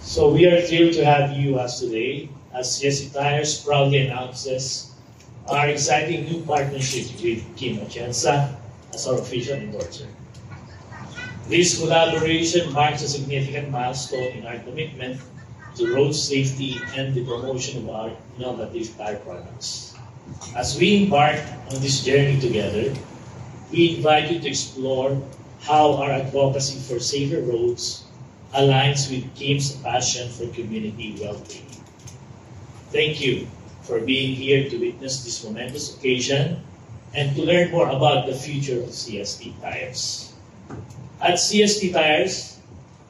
So we are thrilled to have you us today as CST Tires proudly announces our exciting new partnership with Kim Atienza as our official endorser. This collaboration marks a significant milestone in our commitment to road safety and the promotion of our innovative tire products. As we embark on this journey together, we invite you to explore how our advocacy for safer roads aligns with Kim's passion for community well-being. Thank you for being here to witness this momentous occasion and to learn more about the future of CST Tires. At CST Tires,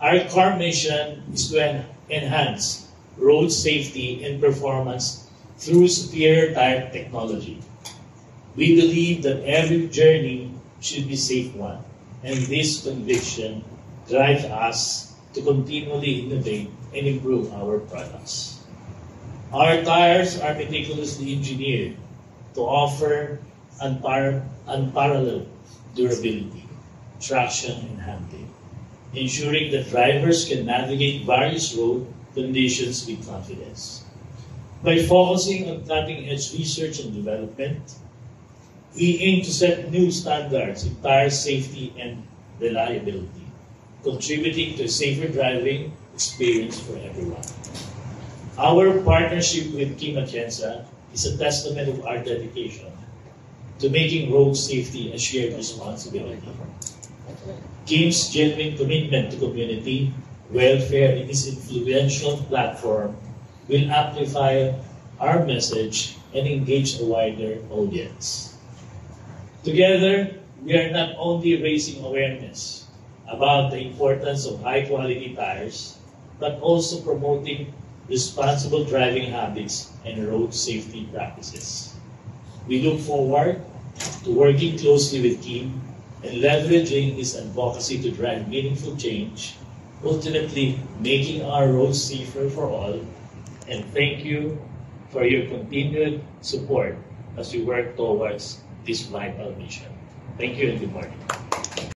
our core mission is to enhance road safety and performance through superior tire technology. We believe that every journey should be a safe one, and this conviction drives us to continually innovate and improve our products. Our tires are meticulously engineered to offer unparalleled durability, traction, and handling, ensuring that drivers can navigate various road conditions with confidence. By focusing on cutting-edge research and development, we aim to set new standards in tire safety and reliability, contributing to a safer driving experience for everyone. Our partnership with Kim Atienza is a testament of our dedication to making road safety a shared responsibility. Kim's genuine commitment to community welfare in this influential platform will amplify our message and engage a wider audience. Together, we are not only raising awareness about the importance of high-quality tires, but also promoting responsible driving habits and road safety practices. We look forward to working closely with Kim and leveraging his advocacy to drive meaningful change, ultimately making our roads safer for all. And thank you for your continued support as we work towards this vital mission. Thank you and good morning.